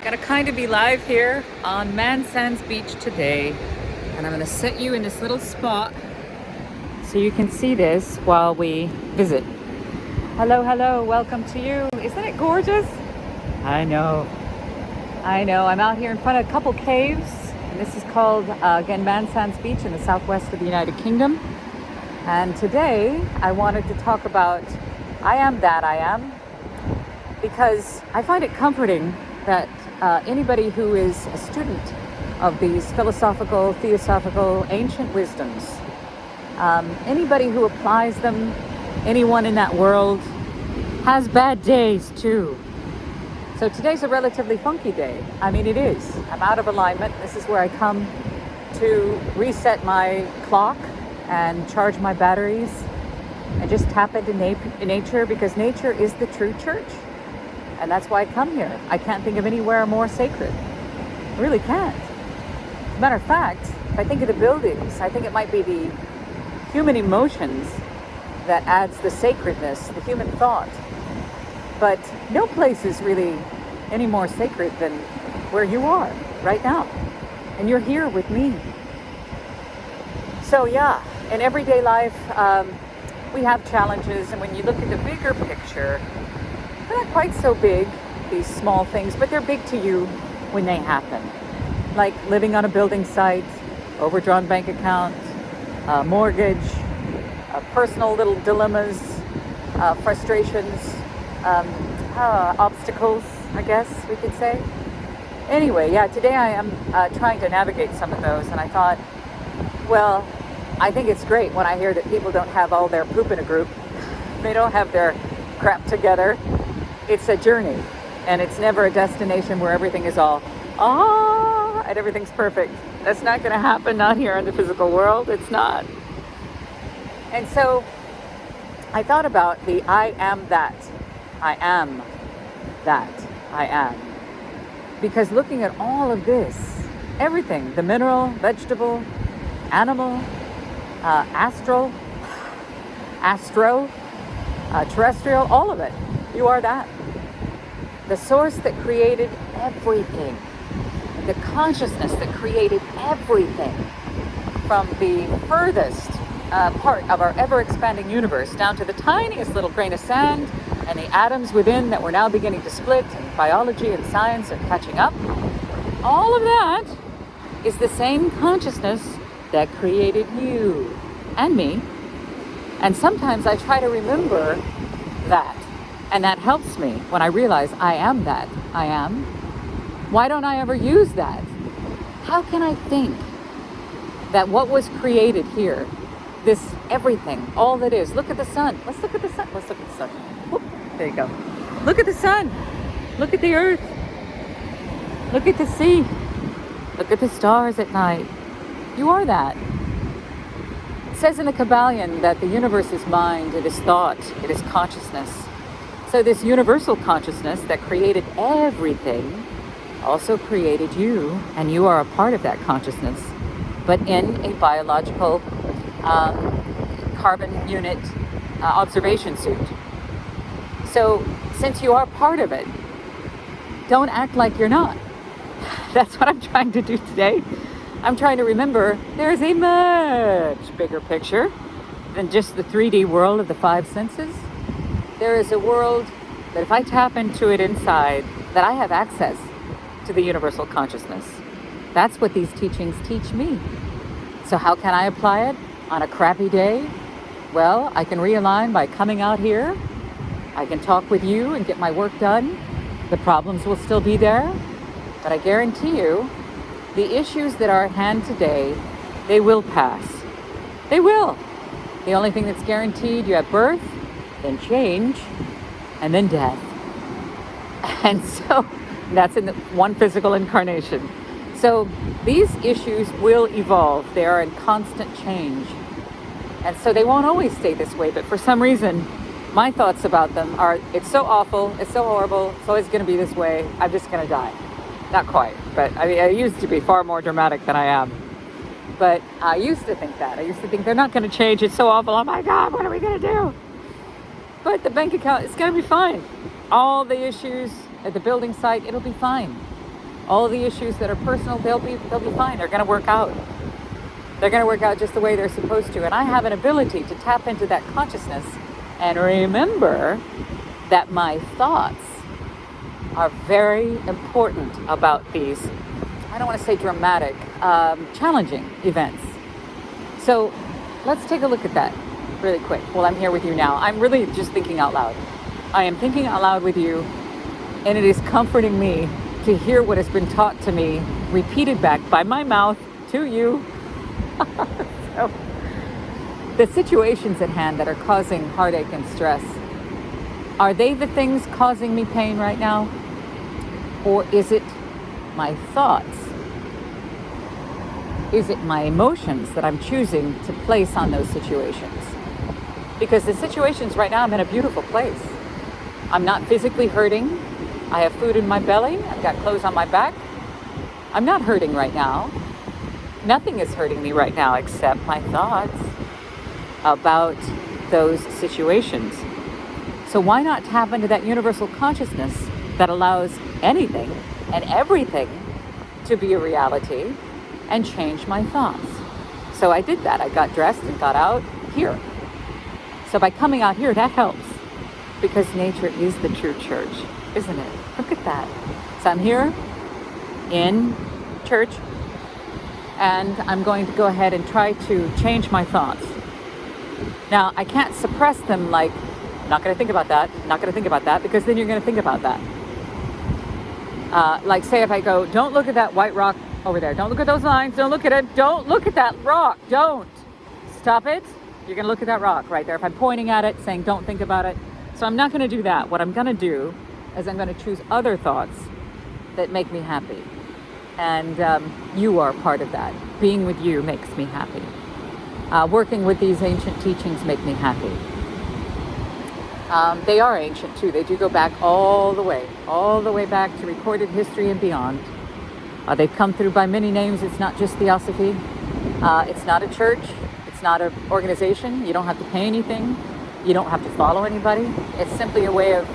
Gotta kind of be live here on Mansands Beach today, and I'm gonna set you in this little spot so you can see this while we visit. Hello, hello, welcome to you. Isn't it gorgeous? I know. I'm out here in front of a couple caves, and this is called, again, Mansands Beach in the southwest of the United Kingdom. And today I wanted to talk about I am that I am, because I find it comforting that anybody who is a student of these philosophical, theosophical, ancient wisdoms, anybody who applies them, anyone in that world, has bad days too. So today's a relatively funky day. I mean, it is. I'm out of alignment. This is where I come to reset my clock and charge my batteries and just tap into nature, because nature is the true church. And that's why I come here. I can't think of anywhere more sacred. I really can't. As a matter of fact, if I think of the buildings, I think it might be the human emotions that adds the sacredness, the human thought. But no place is really any more sacred than where you are right now. And you're here with me. So yeah, in everyday life, we have challenges. And when you look at the bigger picture, they're not quite so big, these small things, but they're big to you when they happen. Like living on a building site, overdrawn bank account, mortgage, personal little dilemmas, frustrations, obstacles, I guess we could say. Anyway, yeah, today I am trying to navigate some of those, and I thought, well, I think it's great when I hear that people don't have all their poop in a group. They don't have their crap together. It's a journey, and it's never a destination where everything is all, and everything's perfect. That's not going to happen, not here in the physical world. It's not. And so I thought about the I am that. I am that. I am. Because looking at all of this, everything, the mineral, vegetable, animal, astro, terrestrial, all of it, you are that. The source that created everything, the consciousness that created everything, from the furthest part of our ever-expanding universe down to the tiniest little grain of sand and the atoms within that we're now beginning to split, and biology and science are catching up. All of that is the same consciousness that created you and me. And sometimes I try to remember that. And that helps me when I realize I am that I am. Why don't I ever use that? How can I think that what was created here, this everything, all that is, look at the sun. Let's look at the sun. Let's look at the sun. Whoop, there you go. Look at the sun. Look at the earth. Look at the sea. Look at the stars at night. You are that. It says in the Kabbalion that the universe is mind, it is thought, it is consciousness. So this universal consciousness that created everything also created you, and you are a part of that consciousness, but in a biological carbon unit observation suit. So since you are part of it, don't act like you're not. That's what I'm trying to do today. I'm trying to remember there's a much bigger picture than just the 3D world of the five senses. There is a world that if I tap into it inside, that I have access to the universal consciousness. That's what these teachings teach me. So how can I apply it on a crappy day? Well, I can realign by coming out here. I can talk with you and get my work done. The problems will still be there, but I guarantee you, the issues that are at hand today, they will pass. They will. The only thing that's guaranteed, you have birth, then change, and then death. And so that's in one physical incarnation. So these issues will evolve. They are in constant change. And so they won't always stay this way, but for some reason, my thoughts about them are, it's so awful, it's so horrible, it's always going to be this way, I'm just going to die. Not quite, but I mean, I used to be far more dramatic than I am. But I used to think that. I used to think they're not going to change, it's so awful, oh my God, what are we going to do? But the bank account is going to be fine. All the issues at the building site, it'll be fine. All the issues that are personal, they'll be fine. They're going to work out. They're going to work out just the way they're supposed to. And I have an ability to tap into that consciousness and remember that my thoughts are very important about these, I don't want to say dramatic, challenging events. So let's take a look at that really quick while I'm here with you now. I'm really just thinking out loud. I am thinking out loud with you, and it is comforting me to hear what has been taught to me, repeated back by my mouth to you. So, the situations at hand that are causing heartache and stress, are they the things causing me pain right now? Or is it my thoughts? Is it my emotions that I'm choosing to place on those situations? Because the situations right now, I'm in a beautiful place. I'm not physically hurting. I have food in my belly. I've got clothes on my back. I'm not hurting right now. Nothing is hurting me right now except my thoughts about those situations. So why not tap into that universal consciousness that allows anything and everything to be a reality and change my thoughts? So I did that. I got dressed and got out here. So by coming out here, that helps, because nature is the true church, isn't it? Look at that. So I'm here in church, and I'm going to go ahead and try to change my thoughts. Now, I can't suppress them like, I'm not going to think about that, not going to think about that, because then you're going to think about that. Like say if I go, don't look at that white rock over there, don't look at those lines, don't look at it, don't look at that rock, don't. Stop it. You're going to look at that rock right there. If I'm pointing at it, saying don't think about it. So I'm not going to do that. What I'm going to do is I'm going to choose other thoughts that make me happy. And you are part of that. Being with you makes me happy. Working with these ancient teachings make me happy. They are ancient too. They do go back all the way back to recorded history and beyond. They've come through by many names. It's not just Theosophy. It's not a church. It's not an organization. You don't have to pay anything. You don't have to follow anybody. It's simply a way of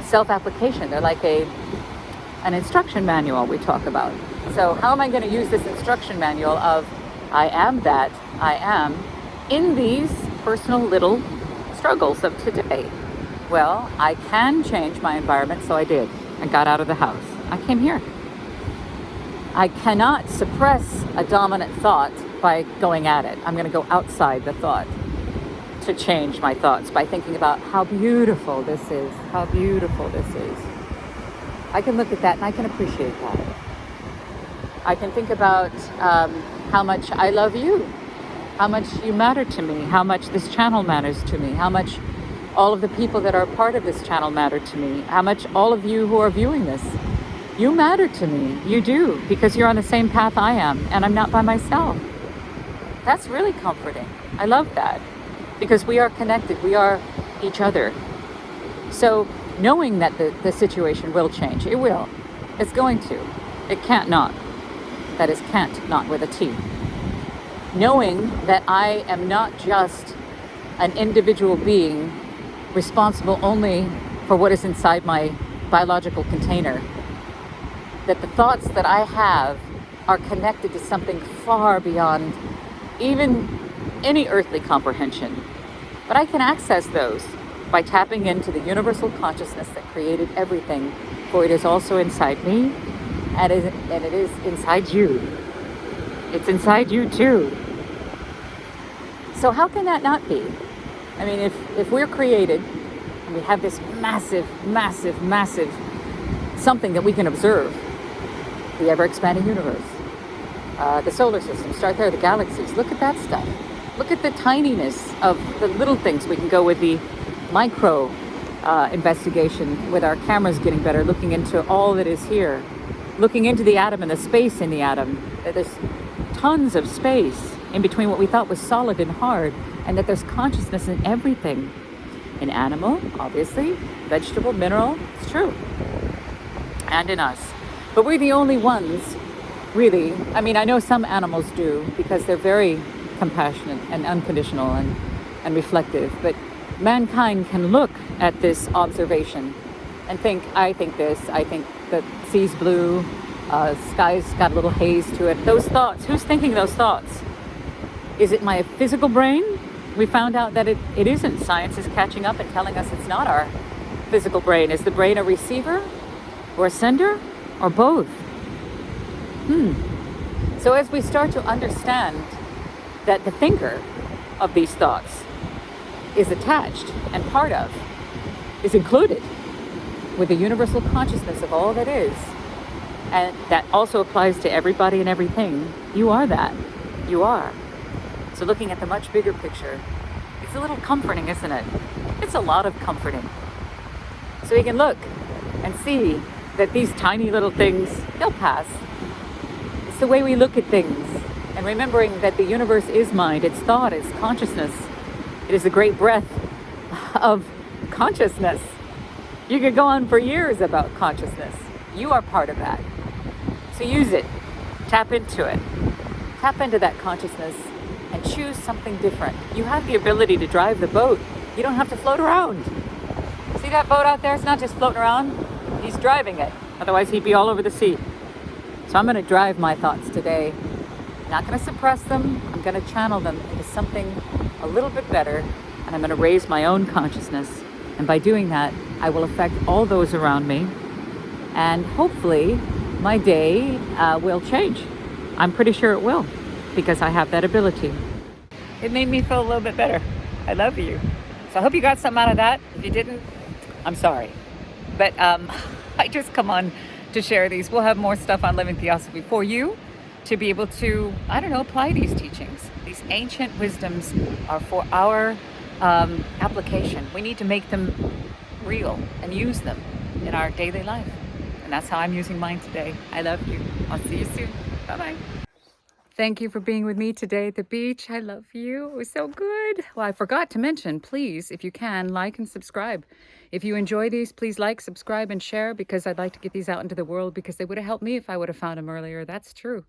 self-application. They're like an instruction manual we talk about. So how am I going to use this instruction manual of I am that I am in these personal little struggles of today? Well, I can change my environment, so I did. I got out of the house. I came here. I cannot suppress a dominant thought by going at it. I'm going to go outside the thought to change my thoughts by thinking about how beautiful this is, how beautiful this is. I can look at that and I can appreciate that. I can think about how much I love you, how much you matter to me, how much this channel matters to me, how much all of the people that are part of this channel matter to me, how much all of you who are viewing this, you matter to me. You do, because you're on the same path I am, and I'm not by myself. That's really comforting. I love that, because we are connected. We are each other. So knowing that the situation will change, it will. It's going to. It can't not. That is can't not with a T. Knowing that I am not just an individual being responsible only for what is inside my biological container, that the thoughts that I have are connected to something far beyond even any earthly comprehension. But I can access those by tapping into the universal consciousness that created everything, for it is also inside me, and it is inside you. It's inside you too. So how can that not be? I mean, if we're created, and we have this massive, massive, massive something that we can observe, the ever-expanding universe, the solar system, start there, the galaxies, look at that stuff. Look at the tininess of the little things. We can go with the micro investigation with our cameras getting better, looking into all that is here, looking into the atom and the space in the atom. There's tons of space in between what we thought was solid and hard, and that there's consciousness in everything. In animal, obviously, vegetable, mineral, it's true. And in us. But we're the only ones, really. I mean, I know some animals do, because they're very compassionate and unconditional and reflective. But mankind can look at this observation and think, I think this, I think the sea's blue, Sky's got a little haze to it. Those thoughts, who's thinking those thoughts? Is it my physical brain? We found out that it isn't. Science is catching up and telling us it's not our physical brain. Is the brain a receiver or a sender or both? So as we start to understand that the thinker of these thoughts is attached and part of, is included with the universal consciousness of all that is, and that also applies to everybody and everything. You are that. You are. So looking at the much bigger picture, it's a little comforting, isn't it? It's a lot of comforting. So you can look and see that these tiny little things, they'll pass. It's the way we look at things, and remembering that the universe is mind, it's thought, it's consciousness. It is the great breath of consciousness. You could go on for years about consciousness. You are part of that. So use it. Tap into it. Tap into that consciousness and choose something different. You have the ability to drive the boat. You don't have to float around. See that boat out there? It's not just floating around. He's driving it. Otherwise, he'd be all over the sea. So I'm going to drive my thoughts today. I'm not going to suppress them. I'm going to channel them into something a little bit better. And I'm going to raise my own consciousness. And by doing that, I will affect all those around me. And hopefully, my day will change. I'm pretty sure it will, because I have that ability. It made me feel a little bit better. I love you. So I hope you got something out of that. If you didn't, I'm sorry. But I just come on to share these. We'll have more stuff on Living Theosophy for you to be able to, I don't know, apply these teachings. These ancient wisdoms are for our application. We need to make them real and use them in our daily life. And that's how I'm using mine today. I love you. I'll see you soon. Bye-bye. Thank you for being with me today at the beach. I love you. It was so good. Well, I forgot to mention, please, if you can, like and subscribe. If you enjoy these, please like, subscribe, and share, because I'd like to get these out into the world, because they would have helped me if I would have found them earlier. That's true.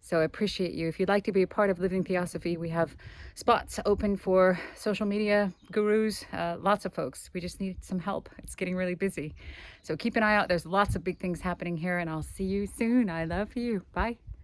So I appreciate you. If you'd like to be a part of Living Theosophy, we have spots open for social media gurus, lots of folks. We just need some help. It's getting really busy. So keep an eye out. There's lots of big things happening here, and I'll see you soon. I love you. Bye.